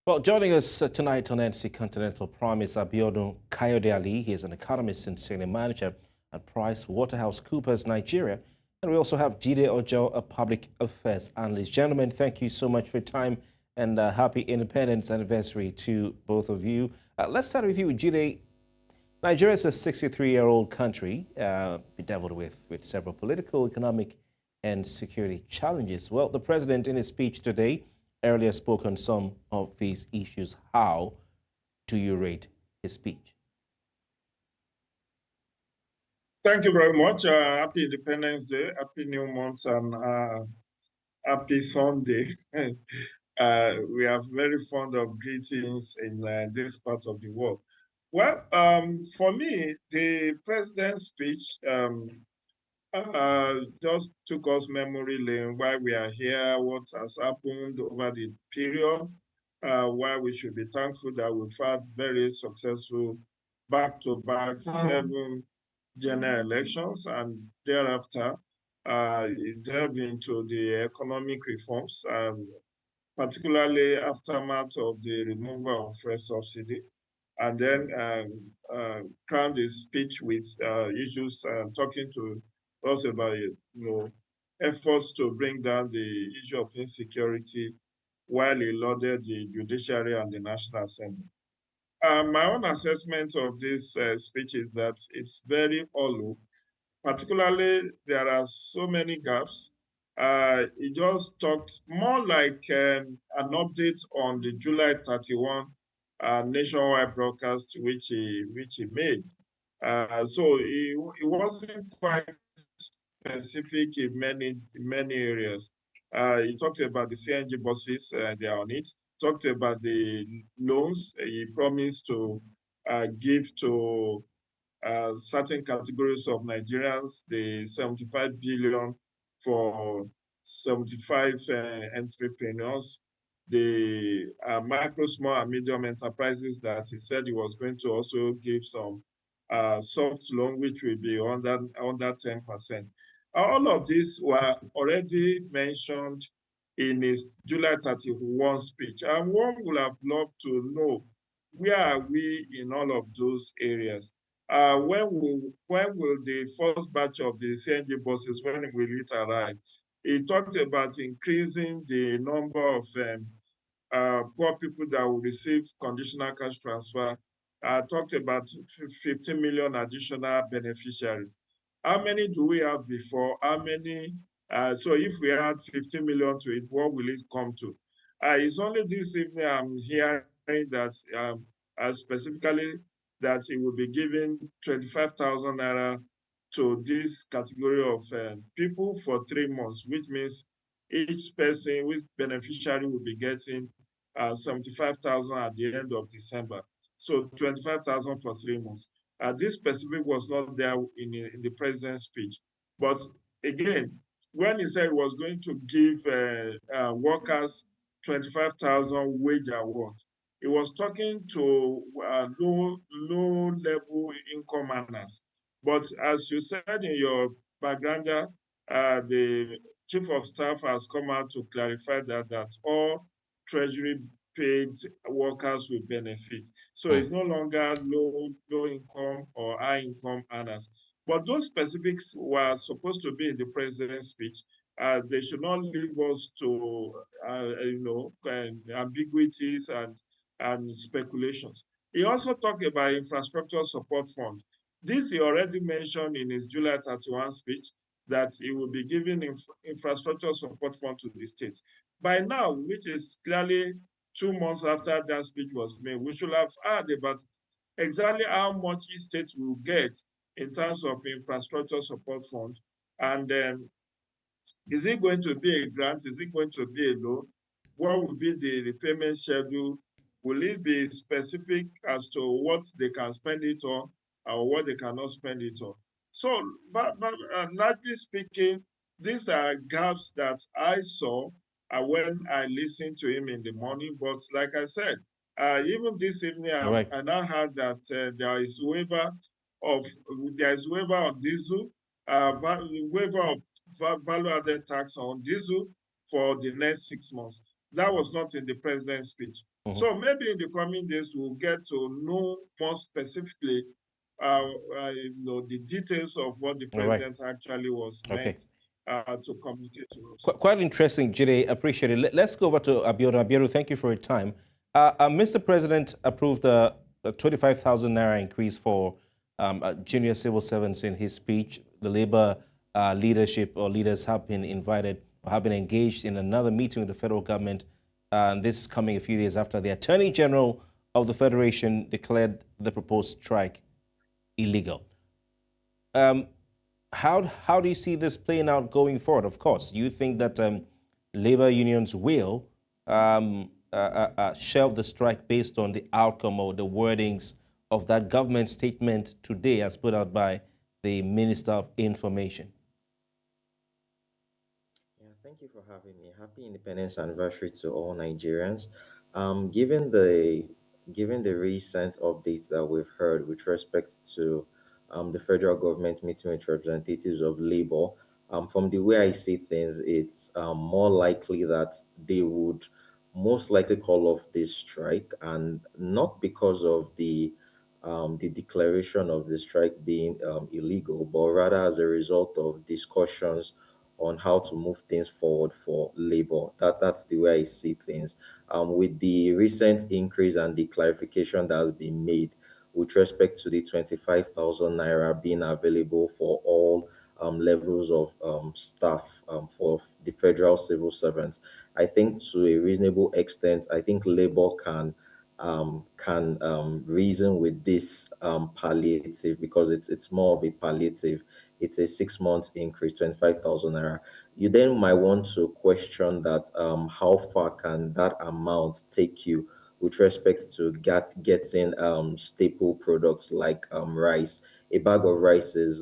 Well, joining us tonight on NC Continental Prime is Abiodun Kayode Alli. He is an economist and senior manager at PricewaterhouseCoopers, Nigeria. And we also have Jide Ojo, a public affairs analyst. Gentlemen, thank you so much for your time and happy Independence Anniversary to both of you. Let's start with you, Jide. Nigeria is a 63-year-old country bedeviled with several political, economic, and security challenges. Well, the president in his speech today earlier spoke on some of these issues. How do you rate his speech? Thank you very much. Happy Independence Day, happy New Month, and happy Sunday. We are very fond of greetings in this part of the world. Well, for me, the president's speech just took us memory lane, why we are here, what has happened over the period, why we should be thankful that we've had very successful back-to-back 7 general elections, and thereafter delved into the economic reforms, particularly aftermath of the removal of fresh subsidy, and then crowned his speech with issues talking to us about efforts to bring down the issue of insecurity while he lauded the judiciary and the National Assembly. My own assessment of this speech is that it's very hollow. Particularly, there are so many gaps. He just talked more like an update on the July 31 nationwide broadcast, which he made. So he wasn't quite specific in many areas. He talked about the CNG buses, they are on it. Talked about the loans he promised to give to certain categories of Nigerians, the 75 billion for 75 entrepreneurs, the micro, small, and medium enterprises that he said he was going to also give some soft loan, which will be under 10%. All of these were already mentioned in his July 31 speech. And one would have loved to know, where are we in all of those areas? When will the first batch of the CNG buses, when will it arrive? He talked about increasing the number of poor people that will receive conditional cash transfer. Talked about 15 million additional beneficiaries. How many do we have before? How many? So if we add 15 million to it, what will it come to? It's only this evening I'm hearing that specifically that it will be giving 25,000 naira to this category of people for 3 months, which means each person, which beneficiary will be getting 75,000 at the end of December. So 25,000 for 3 months. This specific was not there in the president's speech. But again, when he said he was going to give workers 25,000 wage award, he was talking to low level income earners. But as you said in your background, the chief of staff has come out to clarify that all treasury paid workers will benefit. So it's no longer low income or high income earners. But those specifics were supposed to be in the president's speech. They should not leave us to ambiguities and speculations. He also talked about infrastructure support fund. This he already mentioned in his July 31 speech, that he will be giving infrastructure support fund to the states. By now, which is clearly 2 months after that speech was made, we should have heard about exactly how much each state will get in terms of infrastructure support fund. And is it going to be a grant? Is it going to be a loan? What will be the repayment schedule? Will it be specific as to what they can spend it on or what they cannot spend it on? So, but largely speaking, these are gaps that I saw when I listened to him in the morning. But like I said, even this evening, I now heard that there is waiver on diesel, waiver of value-added tax on diesel for the next 6 months. That was not in the president's speech. So maybe in the coming days, we'll get to know more specifically the details of what the president actually was meant to communicate to us. Quite interesting, Jide. Appreciate it. Let's go over to Abiodun. Abiodun, thank you for your time. Mr. President approved a 25,000 naira increase for junior civil servants in his speech. The Labour leadership or leaders have been invited or have been engaged in another meeting with the federal government. And this is coming a few days after the Attorney General of the Federation declared the proposed strike illegal. How do you see this playing out going forward? Of course, you think that labor unions will shelve the strike based on the outcome or the wordings of that government statement today as put out by the Minister of Information. Yeah, thank you for having me. Happy Independence Anniversary to all Nigerians. Given the recent updates that we've heard with respect to the federal government meeting with representatives of labor, from the way I see things, it's more likely that they would most likely call off this strike, and not because of the declaration of the strike being illegal, but rather as a result of discussions on how to move things forward for labor. That's the way I see things. With the recent increase and the clarification that has been made with respect to the 25,000 naira being available for all levels of staff for the federal civil servants, I think to a reasonable extent, I think labor can reason with this palliative, because it's more of a palliative. It's a 6 month increase, 25,000 naira. You then might want to question that how far can that amount take you with respect to getting staple products like rice. A bag of rice is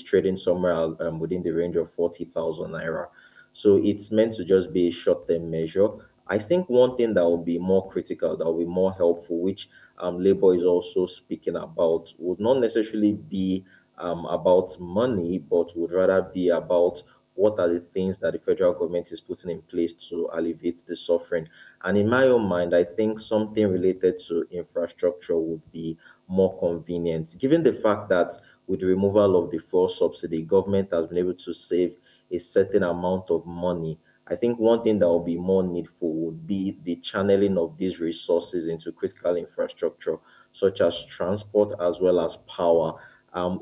trading somewhere within the range of 40,000 naira. So it's meant to just be a short-term measure. I think one thing that will be more critical, that will be more helpful, which Labour is also speaking about, would not necessarily be about money, but would rather be about what are the things that the federal government is putting in place to alleviate the suffering. And in my own mind, I think something related to infrastructure would be more convenient, given the fact that with the removal of the fuel subsidy, government has been able to save a certain amount of money. I think one thing that will be more needful would be the channeling of these resources into critical infrastructure, such as transport as well as power.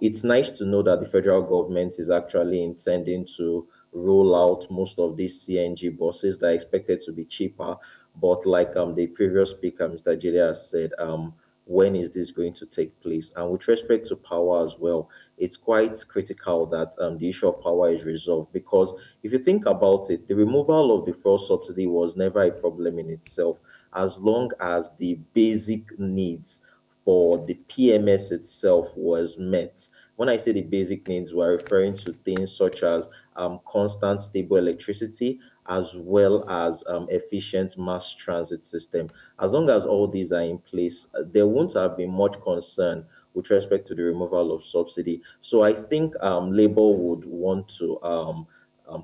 It's nice to know that the federal government is actually intending to roll out most of these CNG buses that are expected to be cheaper. But like the previous speaker, Mr. Jide, has said, when is this going to take place? And with respect to power as well, it's quite critical that the issue of power is resolved, because if you think about it, the removal of the fuel subsidy was never a problem in itself, as long as the basic needs for the PMS itself was met. When I say the basic needs, we're referring to things such as constant stable electricity, as well as efficient mass transit system. As long as all these are in place, there won't have been much concern with respect to the removal of subsidy. So I think Labour would want to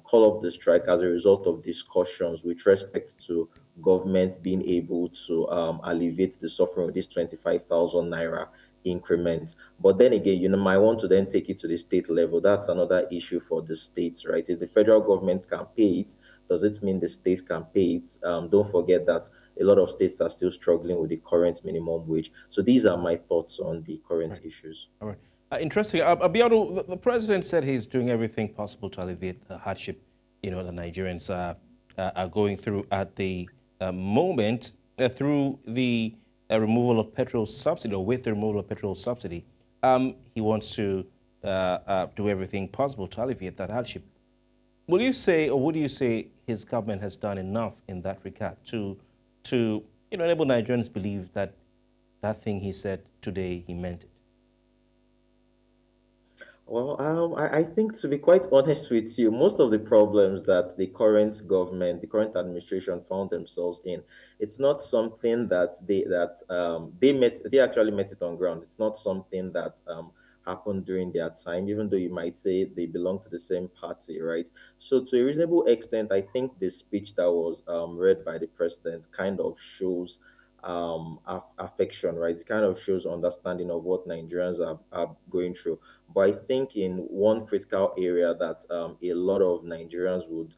call off the strike as a result of discussions with respect to government being able to alleviate the suffering of this 25,000 naira increment. But then again, might want to then take it to the state level. That's another issue for the states, right? If the federal government can pay it, does it mean the states can pay it? Don't forget that a lot of states are still struggling with the current minimum wage. So these are my thoughts on the current issues. All right. Interesting. Abiodun, the president said he's doing everything possible to alleviate the hardship, the Nigerians are going through at the moment through the removal of petrol subsidy, or with the removal of petrol subsidy. He wants to do everything possible to alleviate that hardship. Will you say, or would you say his government has done enough in that regard to enable Nigerians believe that that thing he said today, he meant it? Well, I think, to be quite honest with you, most of the problems that the current government, the current administration found themselves in, it's not something that they actually met it on ground. It's not something that happened during their time, even though you might say they belong to the same party, right? So, to a reasonable extent, I think the speech that was read by the president kind of shows affection, right? It kind of shows understanding of what Nigerians are going through. But I think in one critical area that a lot of Nigerians would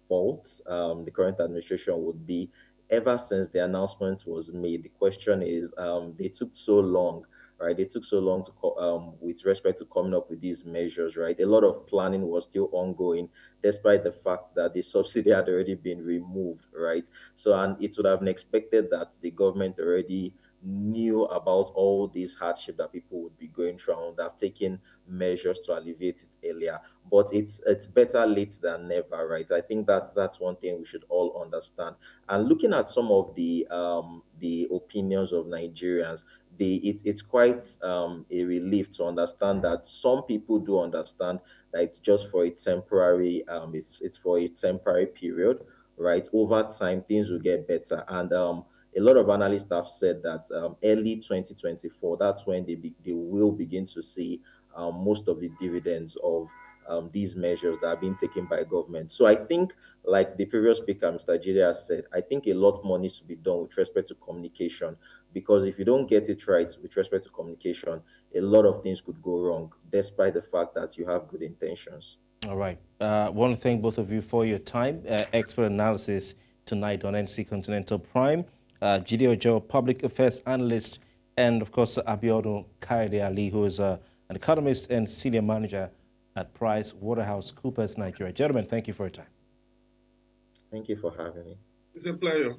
fault the current administration would be ever since the announcement was made. The question is, they took so long, right? They took so long to with respect to coming up with these measures, right? A lot of planning was still ongoing, despite the fact that the subsidy had already been removed, right? So, and it would have been expected that the government already knew about all these hardship that people would be going through and would have taken measures to alleviate it earlier. But it's better late than never, right? I think that that's one thing we should all understand. And looking at some of the opinions of Nigerians, it's quite a relief to understand that some people do understand that it's just for a temporary it's for a temporary period, right? Over time things will get better. And a lot of analysts have said that early 2024, that's when they will begin to see most of the dividends of these measures that are being taken by government. So I think, like the previous speaker, Mr. Jide, has said, I think a lot more needs to be done with respect to communication, because if you don't get it right with respect to communication, a lot of things could go wrong, despite the fact that you have good intentions. All right. I want to thank both of you for your time. Expert analysis tonight on NC Continental Prime. Jide Ojo, Public Affairs Analyst, and of course, Abiodun Kayode Alli, who is an economist and senior manager at PricewaterhouseCoopers Nigeria. Gentlemen, thank you for your time. Thank you for having me. It's a pleasure.